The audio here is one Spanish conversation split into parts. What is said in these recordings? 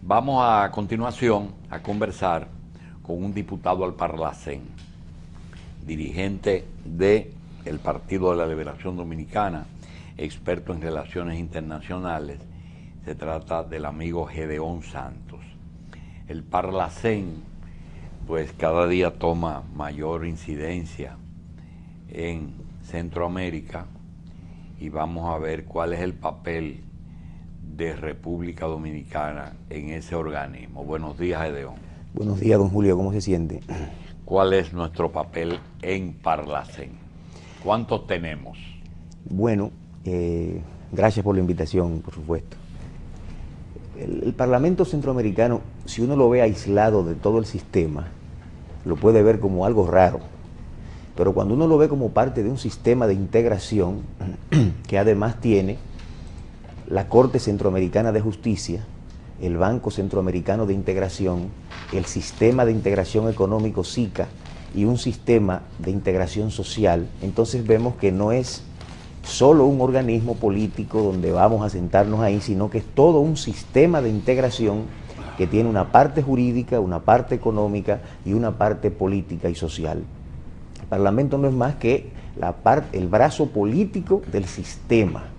Vamos a continuación a conversar con un diputado al Parlacén, dirigente del Partido de la Liberación Dominicana, experto en relaciones internacionales. Se trata del amigo Gedeón Santos. El Parlacén, pues cada día toma mayor incidencia en Centroamérica y vamos a ver cuál es el papel de República Dominicana en ese organismo. Buenos días, Gedeón. Buenos días, don Julio, ¿cómo se siente? ¿Cuál es nuestro papel en Parlacén? ¿Cuántos tenemos? Bueno, gracias por la invitación, por supuesto. El Parlamento Centroamericano, si uno lo ve aislado de todo el sistema, lo puede ver como algo raro. Pero cuando uno lo ve como parte de un sistema de integración, que además tiene la Corte Centroamericana de Justicia, el Banco Centroamericano de Integración, el Sistema de Integración Económico SICA y un sistema de integración social, entonces vemos que no es solo un organismo político donde vamos a sentarnos ahí, sino que es todo un sistema de integración que tiene una parte jurídica, una parte económica y una parte política y social. El Parlamento no es más que el brazo político del sistema.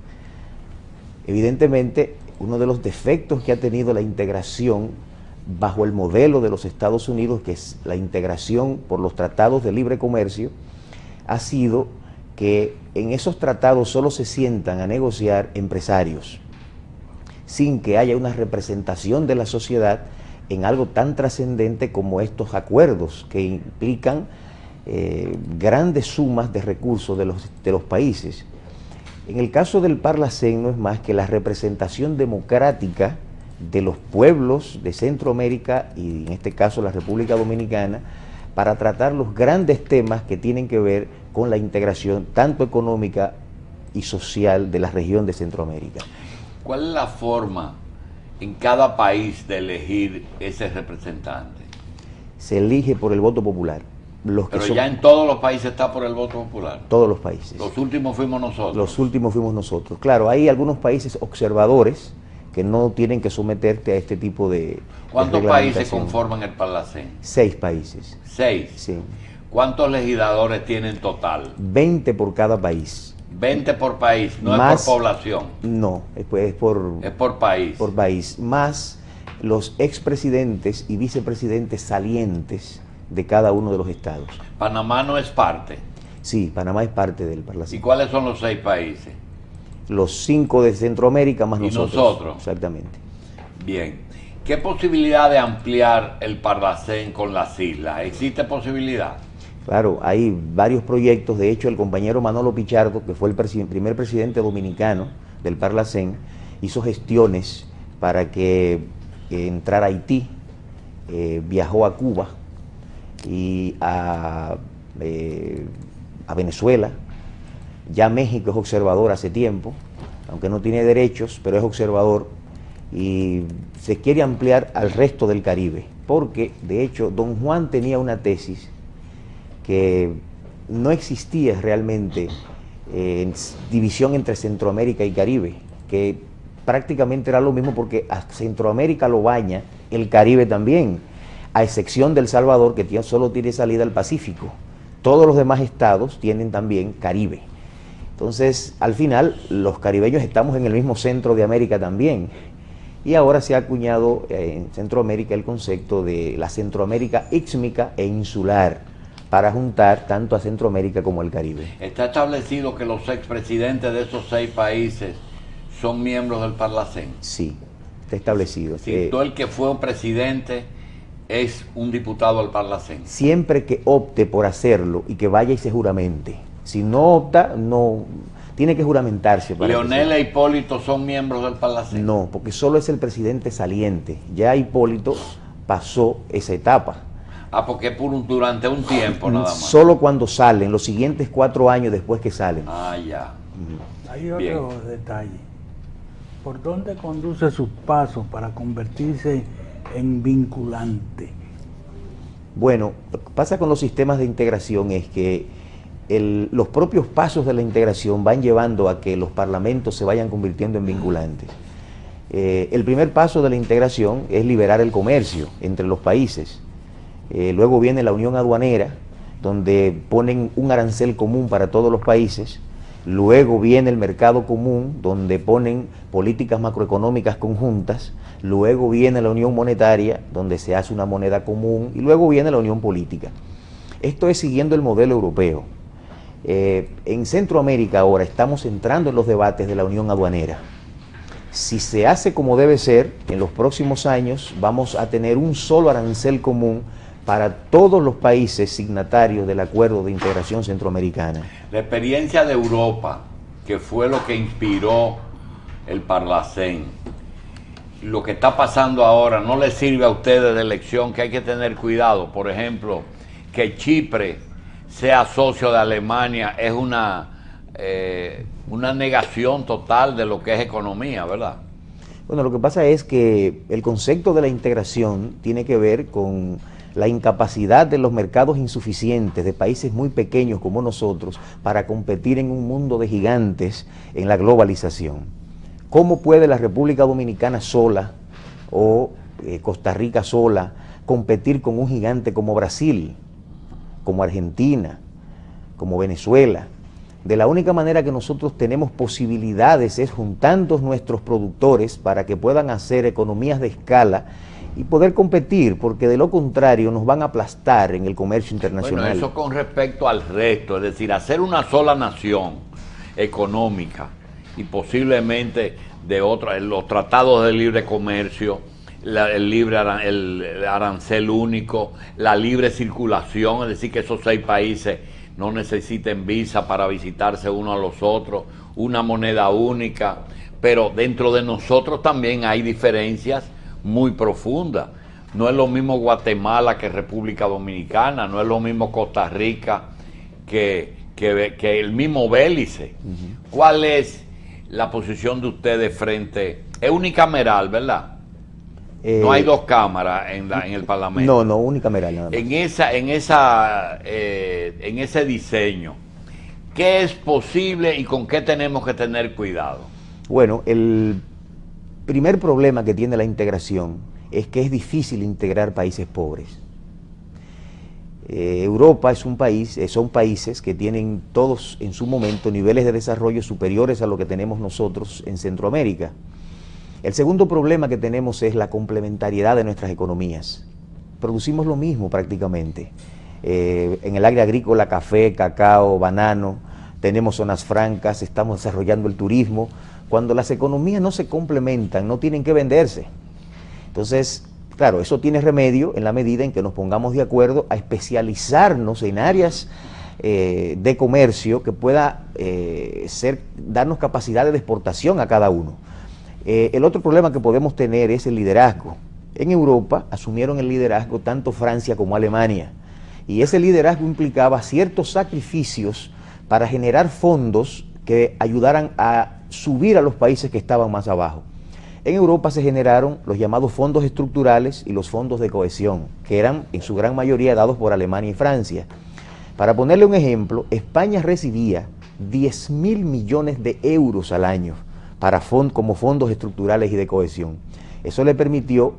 Evidentemente, uno de los defectos que ha tenido la integración bajo el modelo de los Estados Unidos, que es la integración por los tratados de libre comercio, ha sido que en esos tratados solo se sientan a negociar empresarios, sin que haya una representación de la sociedad en algo tan trascendente como estos acuerdos que implican grandes sumas de recursos de los países. En el caso del Parlacén no es más que la representación democrática de los pueblos de Centroamérica y en este caso la República Dominicana para tratar los grandes temas que tienen que ver con la integración tanto económica y social de la región de Centroamérica. ¿Cuál es la forma en cada país de elegir ese representante? Se elige por el voto popular. Pero ya en todos los países está por el voto popular. Todos los países. Los últimos fuimos nosotros. Los últimos fuimos nosotros. Claro, hay algunos países observadores que no tienen que someterte a este tipo de ¿Cuántos países conforman el Parlacén? 6 países. 6. Sí. ¿Cuántos legisladores tiene en total? 20 por cada país. 20 por país, no más, es por población. No, es por país. Por país. Más los expresidentes y vicepresidentes salientes de cada uno de los estados. ¿Panamá no es parte? Sí, Panamá es parte del Parlacén. ¿Y cuáles son los 6 países? Los 5 de Centroamérica más nosotros. ¿Y nosotros? Exactamente. Bien. ¿Qué posibilidad de ampliar el Parlacén con las islas? ¿Existe posibilidad? Claro, hay varios proyectos. De hecho, el compañero Manolo Pichardo, que fue el primer presidente dominicano del Parlacén, hizo gestiones para que entrara Haití, viajó a Cuba y a Venezuela. Ya México es observador hace tiempo, aunque no tiene derechos, pero es observador y se quiere ampliar al resto del Caribe, porque de hecho don Juan tenía una tesis que no existía realmente división entre Centroamérica y Caribe, que prácticamente era lo mismo porque a Centroamérica lo baña el Caribe también, a excepción de El Salvador, que solo tiene salida al Pacífico. Todos los demás estados tienen también Caribe. Entonces, al final, los caribeños estamos en el mismo centro de América también. Y ahora se ha acuñado en Centroamérica el concepto de la Centroamérica íxmica e insular, para juntar tanto a Centroamérica como al Caribe. ¿Está establecido que los expresidentes de esos 6 países son miembros del Parlacén? Sí, está establecido. Sí, todo el que fue un presidente es un diputado al Parlacén. Siempre que opte por hacerlo y que vaya y se juramente. Si no opta, no tiene que juramentarse. ¿Leonel e Hipólito son miembros del Parlacén? No, porque solo es el presidente saliente. Ya Hipólito pasó esa etapa. Ah, porque durante un tiempo nada más. Solo cuando salen, los siguientes 4 años después que salen. Ah, ya. Hay otro detalle. ¿Por dónde conduce sus pasos para convertirse en vinculante? Bueno, lo que pasa con los sistemas de integración es que los propios pasos de la integración van llevando a que los parlamentos se vayan convirtiendo en vinculantes. El primer paso de la integración es liberar el comercio entre los países. Luego viene la unión aduanera, donde ponen un arancel común para todos los países. Luego viene el mercado común, donde ponen políticas macroeconómicas conjuntas. Luego viene la unión monetaria, donde se hace una moneda común. Y luego viene la unión política. Esto es siguiendo el modelo europeo. En Centroamérica ahora estamos entrando en los debates de la unión aduanera. Si se hace como debe ser, en los próximos años vamos a tener un solo arancel común para todos los países signatarios del Acuerdo de Integración Centroamericana. La experiencia de Europa, que fue lo que inspiró el Parlacén, lo que está pasando ahora, ¿no le sirve a ustedes de lección que hay que tener cuidado? Por ejemplo, que Chipre sea socio de Alemania es una negación total de lo que es economía, ¿verdad? Bueno, lo que pasa es que el concepto de la integración tiene que ver con la incapacidad de los mercados insuficientes de países muy pequeños como nosotros para competir en un mundo de gigantes en la globalización. ¿Cómo puede la República Dominicana sola o Costa Rica sola competir con un gigante como Brasil, como Argentina, como Venezuela? De la única manera que nosotros tenemos posibilidades es juntando nuestros productores para que puedan hacer economías de escala y poder competir, porque de lo contrario nos van a aplastar en el comercio internacional. Bueno, eso con respecto al resto, es decir, hacer una sola nación económica y posiblemente de otros, los tratados de libre comercio, el arancel único, la libre circulación, es decir, que esos 6 países no necesiten visa para visitarse unos a los otros, una moneda única, pero dentro de nosotros también hay diferencias muy profundas. No es lo mismo Guatemala que República Dominicana, no es lo mismo Costa Rica que el mismo Belice. ¿Cuál es la posición de ustedes frente? Es unicameral, ¿verdad? No hay 2 cámaras en el Parlamento. No, unicameral nada más. En ese diseño, ¿qué es posible y con qué tenemos que tener cuidado? Bueno, el primer problema que tiene la integración es que es difícil integrar países pobres. Europa es un país, son países que tienen todos en su momento niveles de desarrollo superiores a lo que tenemos nosotros en Centroamérica. El segundo problema que tenemos es la complementariedad de nuestras economías. Producimos lo mismo prácticamente. En el área agrícola, café, cacao, banano, tenemos zonas francas, estamos desarrollando el turismo. Cuando las economías no se complementan, no tienen que venderse. Entonces, claro, eso tiene remedio en la medida en que nos pongamos de acuerdo a especializarnos en áreas de comercio que pueda darnos capacidad de exportación a cada uno. El otro problema que podemos tener es el liderazgo. En Europa asumieron el liderazgo tanto Francia como Alemania, y ese liderazgo implicaba ciertos sacrificios para generar fondos que ayudaran a subir a los países que estaban más abajo. En Europa se generaron los llamados fondos estructurales y los fondos de cohesión, que eran en su gran mayoría dados por Alemania y Francia. Para ponerle un ejemplo, España recibía 10.000 millones de euros al año como fondos estructurales y de cohesión. Eso le permitió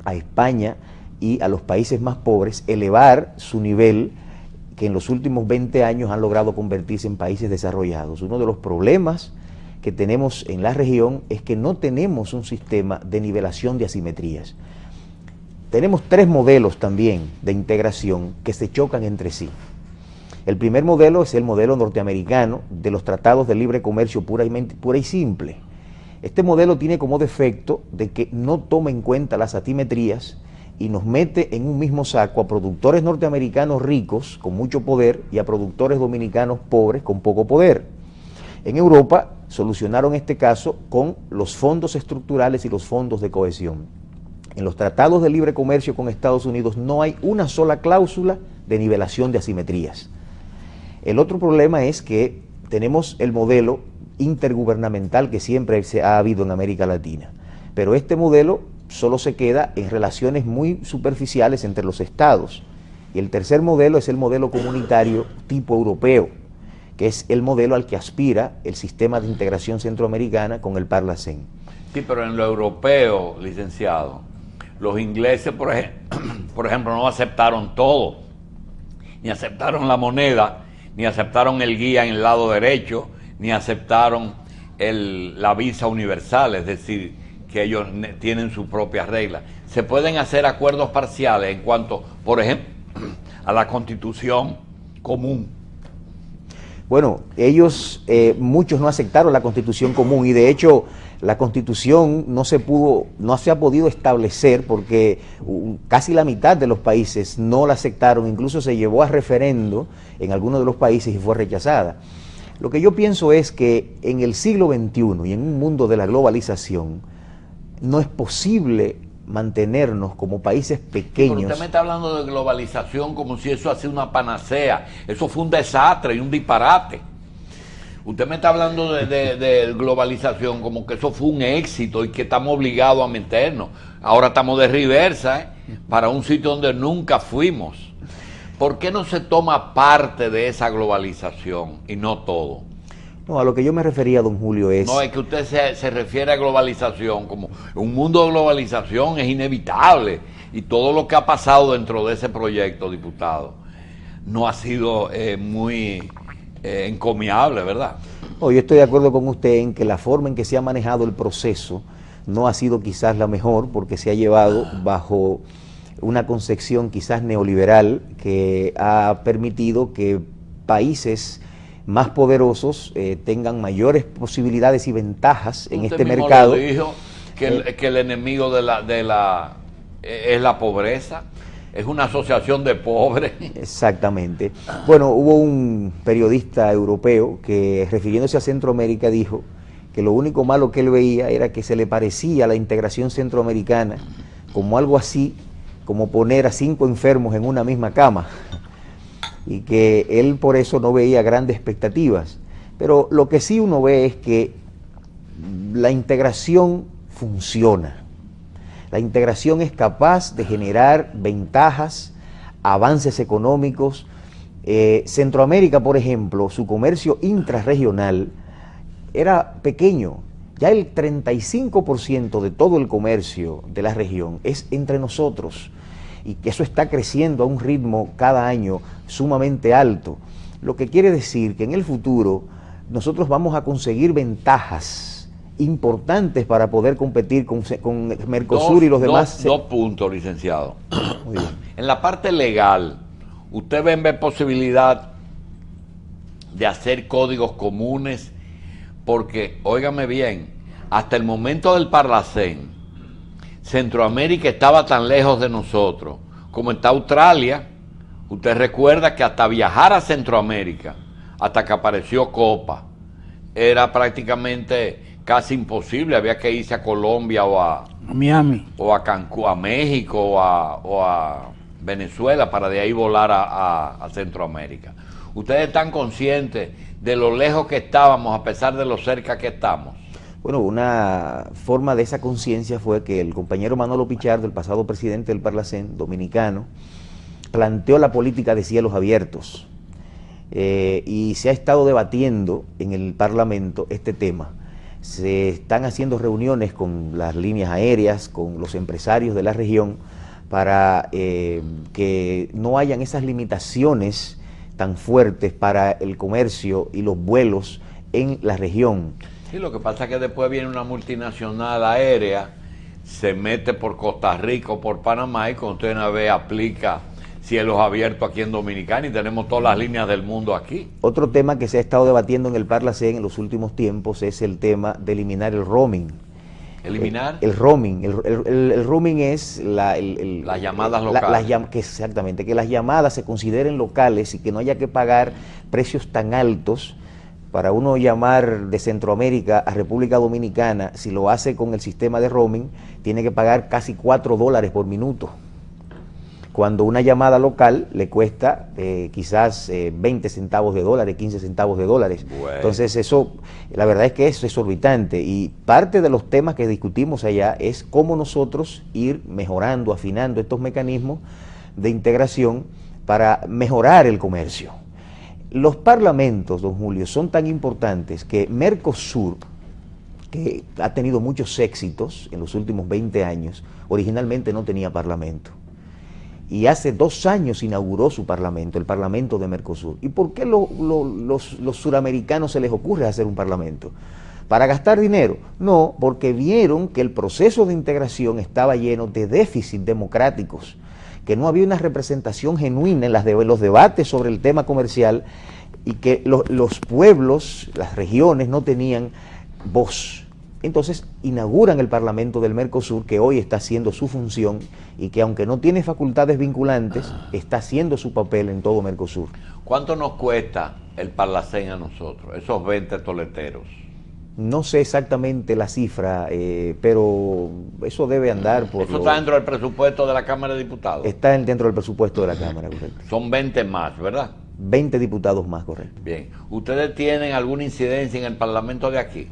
a España y a los países más pobres elevar su nivel, que en los últimos 20 años han logrado convertirse en países desarrollados. Uno de los problemas que tenemos en la región es que no tenemos un sistema de nivelación de asimetrías. Tenemos 3 modelos también de integración que se chocan entre sí. El primer modelo es el modelo norteamericano de los tratados de libre comercio pura y simple. Este modelo tiene como defecto de que no toma en cuenta las asimetrías y nos mete en un mismo saco a productores norteamericanos ricos con mucho poder y a productores dominicanos pobres con poco poder. En Europa solucionaron este caso con los fondos estructurales y los fondos de cohesión. En los tratados de libre comercio con Estados Unidos no hay una sola cláusula de nivelación de asimetrías. El otro problema es que tenemos el modelo intergubernamental que siempre ha habido en América Latina, pero este modelo solo se queda en relaciones muy superficiales entre los estados. Y el tercer modelo es el modelo comunitario tipo europeo, que es el modelo al que aspira el sistema de integración centroamericana con el Parlacén. Sí, pero en lo europeo, licenciado, los ingleses, por ejemplo, no aceptaron todo, ni aceptaron la moneda, ni aceptaron el guía en el lado derecho, ni aceptaron la visa universal, es decir, que ellos tienen sus propias reglas. Se pueden hacer acuerdos parciales en cuanto, por ejemplo, a la Constitución común. Bueno, ellos, muchos no aceptaron la Constitución común, y de hecho la Constitución no se ha podido establecer porque casi la mitad de los países no la aceptaron, incluso se llevó a referendo en algunos de los países y fue rechazada. Lo que yo pienso es que en el siglo XXI y en un mundo de la globalización no es posible mantenernos como países pequeños. Pero usted me está hablando de globalización como si eso ha sido una panacea. Eso fue un desastre y un disparate. Usted me está hablando de globalización como que eso fue un éxito y que estamos obligados a meternos. Ahora estamos de reversa, para un sitio donde nunca fuimos. ¿Por qué no se toma parte de esa globalización y no todo? No, a lo que yo me refería, don Julio, es... No, es que usted se refiere a globalización como un mundo de globalización es inevitable, y todo lo que ha pasado dentro de ese proyecto, diputado, no ha sido muy encomiable, ¿verdad? No, yo estoy de acuerdo con usted en que la forma en que se ha manejado el proceso no ha sido quizás la mejor, porque se ha llevado bajo una concepción quizás neoliberal que ha permitido que países más poderosos tengan mayores posibilidades y ventajas en este mercado. Usted mismo lo dijo, que el enemigo es la pobreza, es una asociación de pobres. Exactamente. Bueno, hubo un periodista europeo que, refiriéndose a Centroamérica, dijo que lo único malo que él veía era que se le parecía a la integración centroamericana como algo así, como poner a 5 enfermos en una misma cama, y que él por eso no veía grandes expectativas. Pero lo que sí uno ve es que la integración funciona. La integración es capaz de generar ventajas, avances económicos. Centroamérica, por ejemplo, su comercio intrarregional era pequeño. Ya el 35% de todo el comercio de la región es entre nosotros, y que eso está creciendo a un ritmo cada año sumamente alto. Lo que quiere decir que en el futuro nosotros vamos a conseguir ventajas importantes para poder competir con Mercosur y los demás. Dos puntos, licenciado. Muy bien. En la parte legal, ¿usted ve posibilidad de hacer códigos comunes? Porque, óigame bien, hasta el momento del Parlacén, Centroamérica estaba tan lejos de nosotros como está Australia. Usted recuerda que hasta viajar a Centroamérica, hasta que apareció Copa, era prácticamente casi imposible. Había que irse a Colombia o a Miami, o a Cancún, a México o a Venezuela, para de ahí volar a Centroamérica. ¿Ustedes están conscientes de lo lejos que estábamos a pesar de lo cerca que estamos? Bueno, una forma de esa conciencia fue que el compañero Manolo Pichardo, el pasado presidente del Parlacén dominicano, planteó la política de cielos abiertos, y se ha estado debatiendo en el Parlamento este tema. Se están haciendo reuniones con las líneas aéreas, con los empresarios de la región, para que no hayan esas limitaciones tan fuertes para el comercio y los vuelos en la región. Sí, lo que pasa es que después viene una multinacional aérea, se mete por Costa Rica o por Panamá, y cuando usted una vez aplica cielos abiertos aquí en Dominicana y tenemos todas las líneas del mundo aquí. Otro tema que se ha estado debatiendo en el Parlacén en los últimos tiempos es el tema de eliminar el roaming. ¿Eliminar? El roaming. El roaming es las llamadas locales. Exactamente, que las llamadas se consideren locales y que no haya que pagar precios tan altos. Para uno llamar de Centroamérica a República Dominicana, si lo hace con el sistema de roaming, tiene que pagar casi $4 por minuto, cuando una llamada local le cuesta quizás 20 centavos de dólares, 15 centavos de dólares. Bueno. Entonces eso, la verdad es que es exorbitante, y parte de los temas que discutimos allá es cómo nosotros ir mejorando, afinando estos mecanismos de integración para mejorar el comercio. Los parlamentos, don Julio, son tan importantes que Mercosur, que ha tenido muchos éxitos en los últimos 20 años, originalmente no tenía parlamento. Y hace 2 años inauguró su parlamento, el Parlamento de Mercosur. ¿Y por qué los suramericanos se les ocurre hacer un parlamento? ¿Para gastar dinero? No, porque vieron que el proceso de integración estaba lleno de déficits democráticos, que no había una representación genuina en los debates sobre el tema comercial y que los pueblos, las regiones no tenían voz. Entonces inauguran el Parlamento del Mercosur, que hoy está haciendo su función y que aunque no tiene facultades vinculantes, está haciendo su papel en todo Mercosur. ¿Cuánto nos cuesta el Parlacén a nosotros, esos 20 toleteros? No sé exactamente la cifra, pero eso debe andar por... ¿Eso está dentro del presupuesto de la Cámara de Diputados? Está dentro del presupuesto de la Cámara, correcto. Son 20 más, ¿verdad? 20 diputados más, correcto. Bien. ¿Ustedes tienen alguna incidencia en el Parlamento de aquí?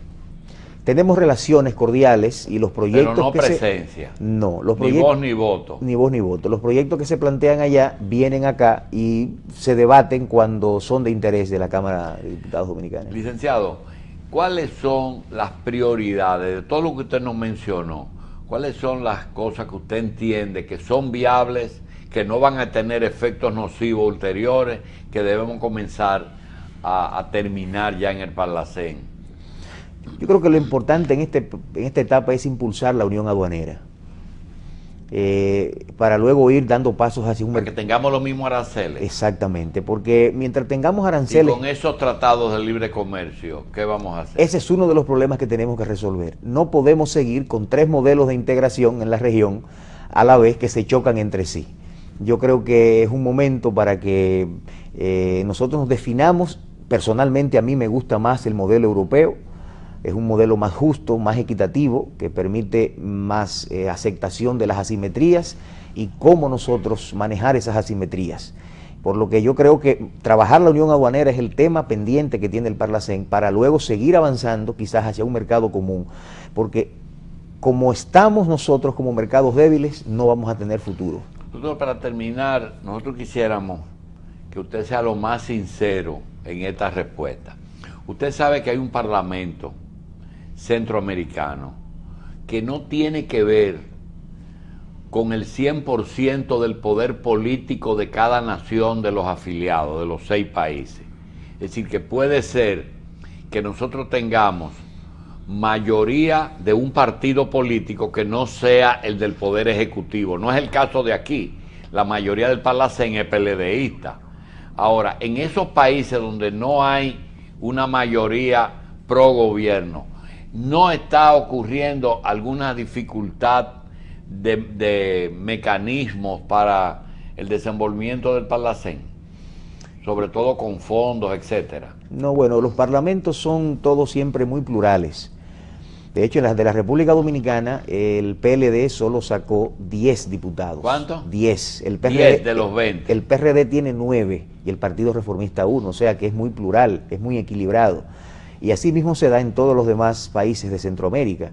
Tenemos relaciones cordiales y los proyectos... Pero no presencia. No, los ni voz ni voto. Ni voz ni voto. Los proyectos que se plantean allá vienen acá y se debaten cuando son de interés de la Cámara de Diputados Dominicana. Licenciado, ¿cuáles son las prioridades de todo lo que usted nos mencionó? ¿Cuáles son las cosas que usted entiende que son viables, que no van a tener efectos nocivos ulteriores, que debemos comenzar a terminar ya en el Parlacén? Yo creo que lo importante en esta etapa es impulsar la unión aduanera, para luego ir dando pasos hacia un mercado. Para que tengamos los mismos aranceles. Exactamente, porque mientras tengamos aranceles... Y con esos tratados de libre comercio, ¿qué vamos a hacer? Ese es uno de los problemas que tenemos que resolver. No podemos seguir con 3 modelos de integración en la región a la vez que se chocan entre sí. Yo creo que es un momento para que nosotros nos definamos. Personalmente a mí me gusta más el modelo europeo. Es un modelo más justo, más equitativo, que permite más aceptación de las asimetrías y cómo nosotros manejar esas asimetrías. Por lo que yo creo que trabajar la unión aduanera es el tema pendiente que tiene el Parlacén para luego seguir avanzando quizás hacia un mercado común. Porque como estamos nosotros como mercados débiles, no vamos a tener futuro. Nosotros, para terminar, nosotros quisiéramos que usted sea lo más sincero en esta respuesta. Usted sabe que hay un parlamento centroamericano que no tiene que ver con el 100% del poder político de cada nación de los afiliados, de los 6 países. Es decir, que puede ser que nosotros tengamos mayoría de un partido político que no sea el del poder ejecutivo. No es el caso de aquí. La mayoría del Parlacén es PLDista. Ahora, en esos países donde no hay una mayoría pro gobierno, ¿no está ocurriendo alguna dificultad de mecanismos para el desenvolvimiento del Parlacén? Sobre todo con fondos, etcétera. No, bueno, los parlamentos son todos siempre muy plurales. De hecho, en las de la República Dominicana, el PLD solo sacó 10 diputados. ¿Cuántos? 10. El PRD, 10 de los 20. El PRD tiene 9 y el Partido Reformista 1, o sea que es muy plural, es muy equilibrado. Y así mismo se da en todos los demás países de Centroamérica.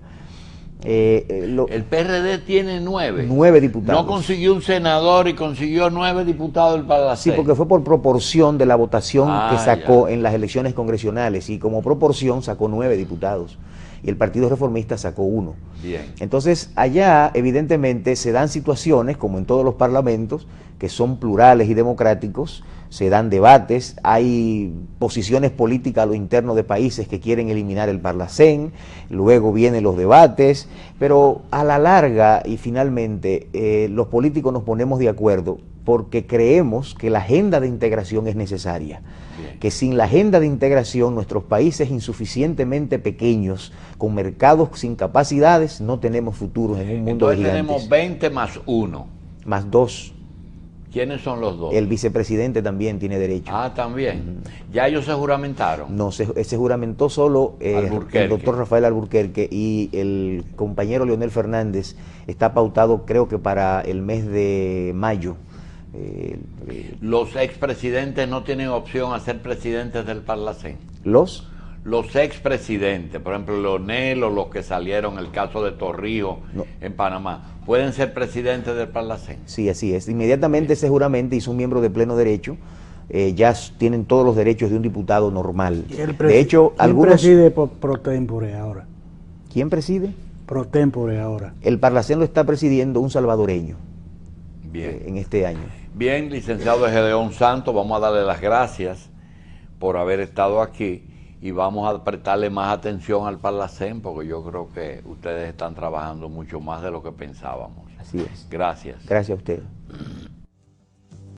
El PRD tiene 9. 9 diputados. No consiguió un senador y consiguió 9 diputados del Parlacén. Sí, porque fue por proporción de la votación que sacó en las elecciones congresionales. Y como proporción sacó 9 diputados. Y el Partido Reformista sacó 1. Bien. Entonces, allá evidentemente se dan situaciones, como en todos los parlamentos, que son plurales y democráticos, se dan debates, hay posiciones políticas a lo interno de países que quieren eliminar el Parlacén, luego vienen los debates, pero a la larga y finalmente los políticos nos ponemos de acuerdo porque creemos que la agenda de integración es necesaria. Bien. Que sin la agenda de integración nuestros países insuficientemente pequeños, con mercados sin capacidades, no tenemos futuros en un mundo de gigantes. Entonces tenemos 20 más 1. Más 2. ¿Quiénes son los 2? El vicepresidente también tiene derecho. Ah, también. ¿Ya ellos se juramentaron? No, se juramentó solo el doctor Rafael Alburquerque, y el compañero Leonel Fernández está pautado creo que para el mes de mayo. ¿Los expresidentes no tienen opción a ser presidentes del Parlacén? ¿Los expresidentes, por ejemplo, Leonel o los que salieron, el caso de Torrijos en Panamá, ¿pueden ser presidentes del Parlacén? Sí, así es. Inmediatamente se juramenta y son miembros de pleno derecho. Ya tienen todos los derechos de un diputado normal. De hecho, algunos preside pro tempore ahora. ¿Quién preside? Pro tempore ahora. El Parlacén lo está presidiendo un salvadoreño. Bien. En este año. Bien, licenciado Gedeón Santos, vamos a darle las gracias por haber estado aquí y vamos a prestarle más atención al Parlacén porque yo creo que ustedes están trabajando mucho más de lo que pensábamos. Así es. Gracias. Gracias a usted.